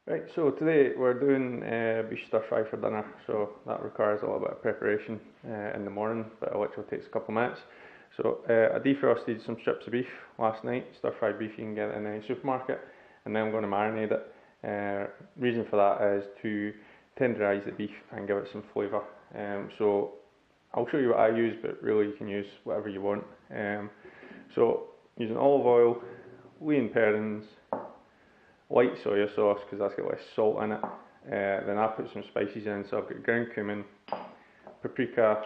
Right, so today we're doing beef stir fry for dinner, so that requires a little bit of preparation in the morning, but which will take a couple of minutes. So I defrosted some strips of beef last night, stir fried beef, you can get it in any supermarket, and then I'm going to marinate it. Reason for that is to tenderise the beef and give it some flavour. So I'll show you what I use, but really you can use whatever you want. So using olive oil, lean parents, light soya sauce because that's got less salt in it. Then I put some spices in, so I've got ground cumin, paprika,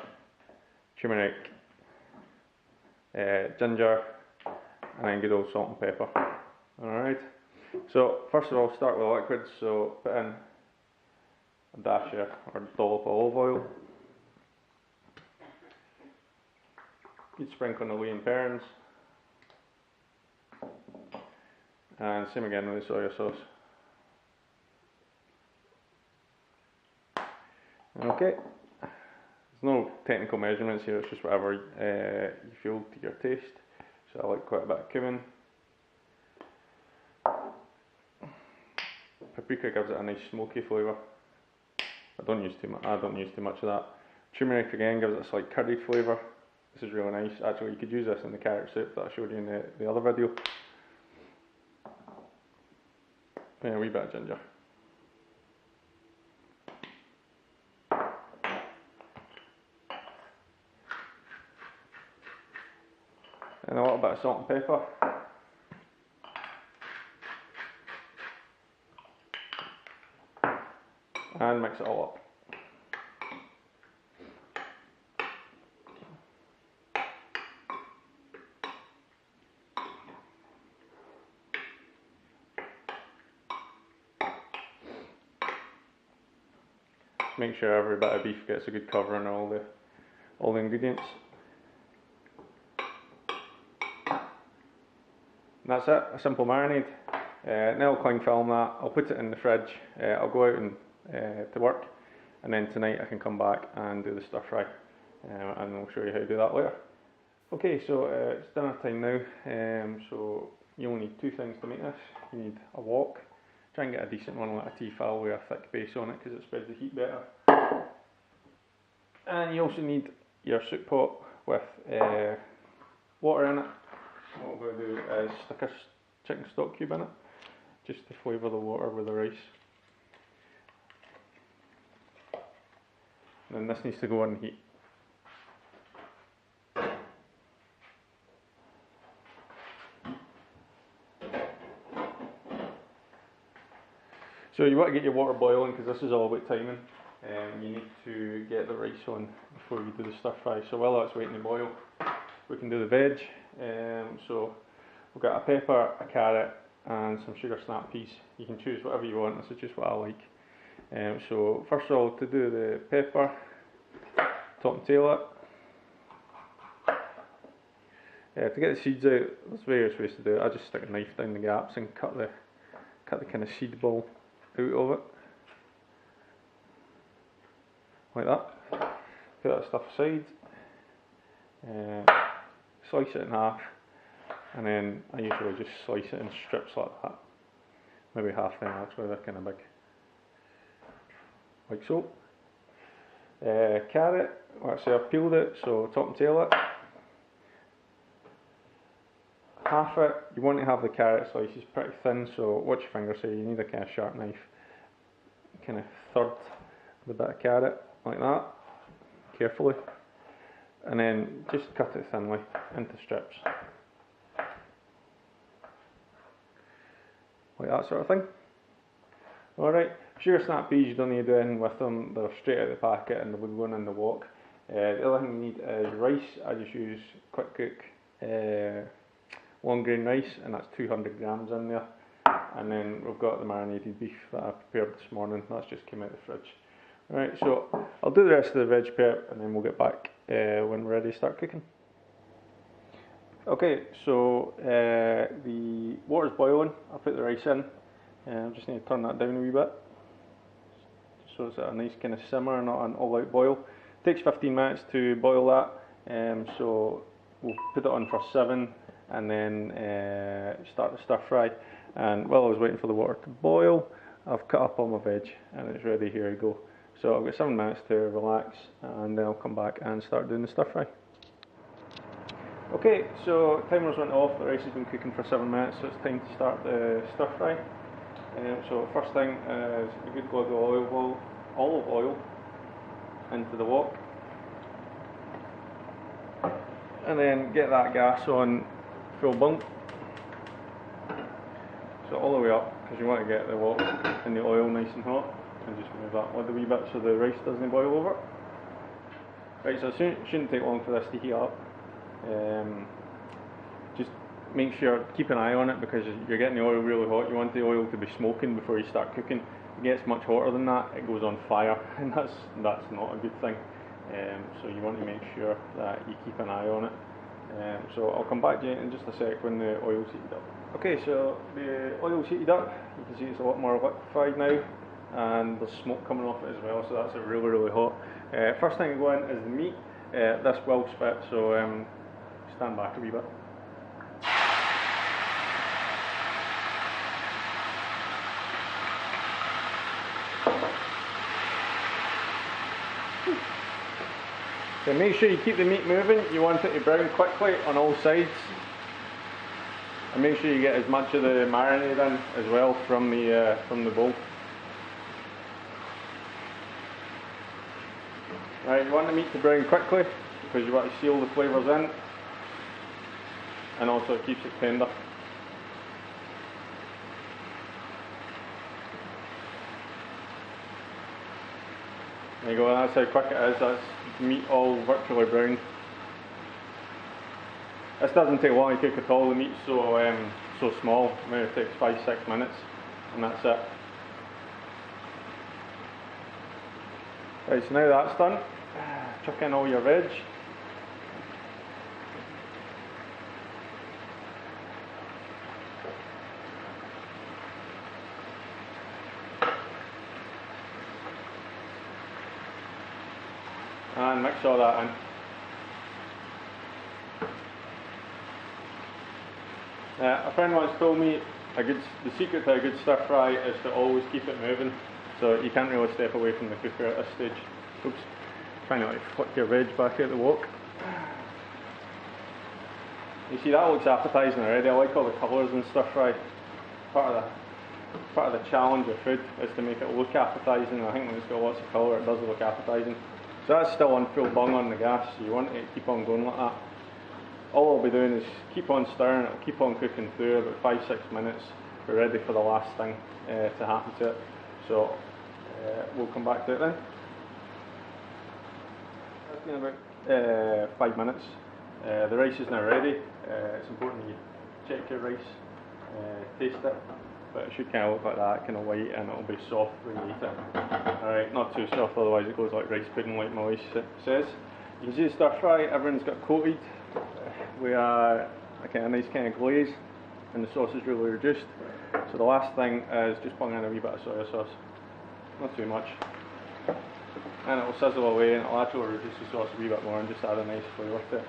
turmeric, ginger, and then good old salt and pepper. Alright, so first of all start with liquids, so put in a dash or dollop of olive oil. You'd sprinkle on the lean parents. And same again with the soya sauce. Okay, there's no technical measurements here, it's just whatever you feel to your taste. So I like quite a bit of cumin. Paprika gives it a nice smoky flavour. I don't use too much of that. Turmeric again gives it a slight curried flavour. This is really nice. Actually, you could use this in the carrot soup that I showed you in the other video. And a wee bit of ginger. And a little bit of salt and pepper. And mix it all up. Make sure every bit of beef gets a good cover on all the ingredients. And that's it, a simple marinade. Now I'll cling film that, I'll put it in the fridge, I'll go out and to work, and then tonight I can come back and do the stir fry, and I'll show you how to do that later. Okay, so it's dinner time now, so you only need two things to make this. You need a wok. Try and get a decent one like a T-file with a thick base on it because it spreads the heat better. And you also need your soup pot with water in it. What we're going to do is stick a chicken stock cube in it, just to flavour the water with the rice. And then this needs to go on heat. So you want to get your water boiling because this is all about timing. You need to get the rice on before you do the stir fry. So while that's waiting to boil, we can do the veg. So we've got a pepper, a carrot, and some sugar snap peas. You can choose whatever you want. This is just what I like. So first of all, to do the pepper, top and tail it. To get the seeds out, there's various ways to do it. I just stick a knife down the gaps and cut the kind of seed ball out of it, like that. Put that stuff aside, slice it in half, and then I usually just slice it in strips like that, maybe half them actually, they're kind of big, like so. Carrot, like I say, I've peeled it, so top and tail it. Half it, you want to have the carrot slices pretty thin, so watch your fingers here, you need a kind of sharp knife. Kind of third the bit of carrot, like that, carefully. And then just cut it thinly into strips. Like that sort of thing. Alright, sugar snap peas you don't need to do anything with them, they're straight out of the packet and they'll be going in the wok. The other thing you need is rice. I just use quick cook long grain rice, and that's 200 grams in there. And then we've got the marinated beef that I prepared this morning, that's just came out of the fridge. Alright, so I'll do the rest of the veg prep and then we'll get back when we're ready to start cooking. Okay, so the water's boiling, I'll put the rice in, and I just need to turn that down a wee bit, so it's at a nice kind of simmer, not an all out boil. It takes 15 minutes to boil that, so we'll put it on for 7 and then start the stir fry. And while I was waiting for the water to boil, I've cut up all my veg and it's ready here to go. So I've got 7 minutes to relax and then I'll come back and start doing the stir fry. Okay, so timer's went off, the rice has been cooking for 7 minutes, so it's time to start the stir fry. So first thing is a good glug of olive oil into the wok. And then get that gas on full bump. So all the way up, because you want to get the wok and the oil nice and hot, and just move that lid a wee bit so the rice doesn't boil over. Right, so it shouldn't take long for this to heat up. Just make sure, keep an eye on it because you're getting the oil really hot. You want the oil to be smoking before you start cooking. If it gets much hotter than that, it goes on fire, and that's not a good thing. So you want to make sure that you keep an eye on it. So I'll come back to you in just a sec when the oil's heated up. Okay, so the oil's heated up. You can see it's a lot more liquefied now, and there's smoke coming off it as well, so that's really hot. First thing to go in is the meat. This will spit, so stand back a wee bit. So make sure you keep the meat moving. You want it to brown quickly on all sides. And make sure you get as much of the marinade in as well from the bowl. Right, you want the meat to brown quickly because you want to seal the flavours in, and also it keeps it tender. There you go, that's how quick it is. That's meat all virtually brown. This doesn't take long to cook at all. The meat's so small. Maybe it takes 5-6 minutes, and that's it. Right, so now that's done, chuck in all your veg. And mix all that in. A friend once told me the secret to a good stir fry is to always keep it moving, so you can't really step away from the cooker at this stage. Oops, try not to flick your veg back out the wok. You see, that looks appetising already. I like all the colours in stir fry. Part of the challenge of food is to make it look appetising. I think when it's got lots of colour it does look appetising. So that's still on full bung on the gas, so you want it to keep on going like that. All I'll be doing is keep on stirring, it'll keep on cooking through about 5-6 minutes. We're ready for the last thing to happen to it. So we'll come back to it then. It's been about 5 minutes. The rice is now ready. It's important that you check your rice, taste it, but it should kind of look like that, kind of white, and it'll be soft when you eat it. Alright, not too soft, otherwise it goes like rice pudding like my wife says. You can see the stir fry, everyone's got coated with a nice kind of glaze, and the sauce is really reduced. So the last thing is just bung in a wee bit of soya sauce, not too much, and it'll sizzle away and it'll actually reduce the sauce a wee bit more and just add a nice flavour to it.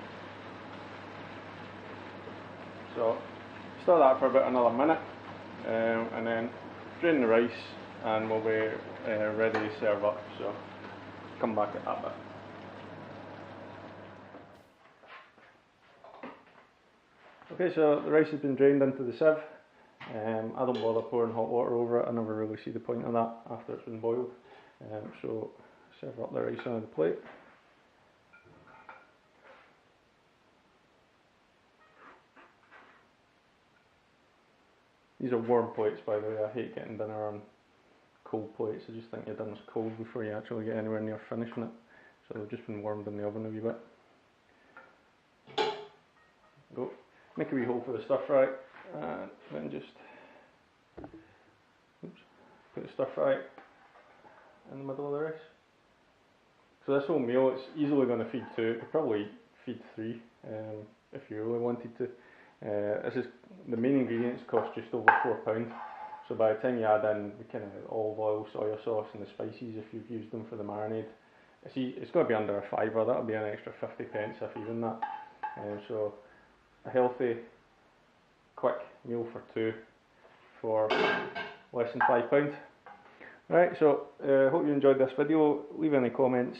So stir that for about another minute, and then drain the rice and we'll be ready to serve up, so come back at that bit. Okay, so the rice has been drained into the sieve. I don't bother pouring hot water over it, I never really see the point of that after it's been boiled. So serve up the rice on the plate. These are warm plates, by the way. I hate getting dinner on cold plates. I just think your dinner's cold before you actually get anywhere near finishing it. So they've just been warmed in the oven a wee bit. Go. Make a wee hole for the stir fry, and then just put the stir fry in the middle of the rice. So this whole meal, it's easily going to feed 2. It could probably feed 3 if you really wanted to. The main ingredients cost just over £4. So by the time you add in the kind of olive oil, soya sauce and the spices, if you've used them for the marinade, it's going to be under a £5. That'll be an extra 50p if even that. So a healthy, quick meal for 2 for less than £5. Right, so hope you enjoyed this video. Leave any comments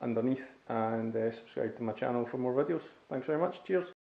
underneath and subscribe to my channel for more videos. Thanks very much. Cheers.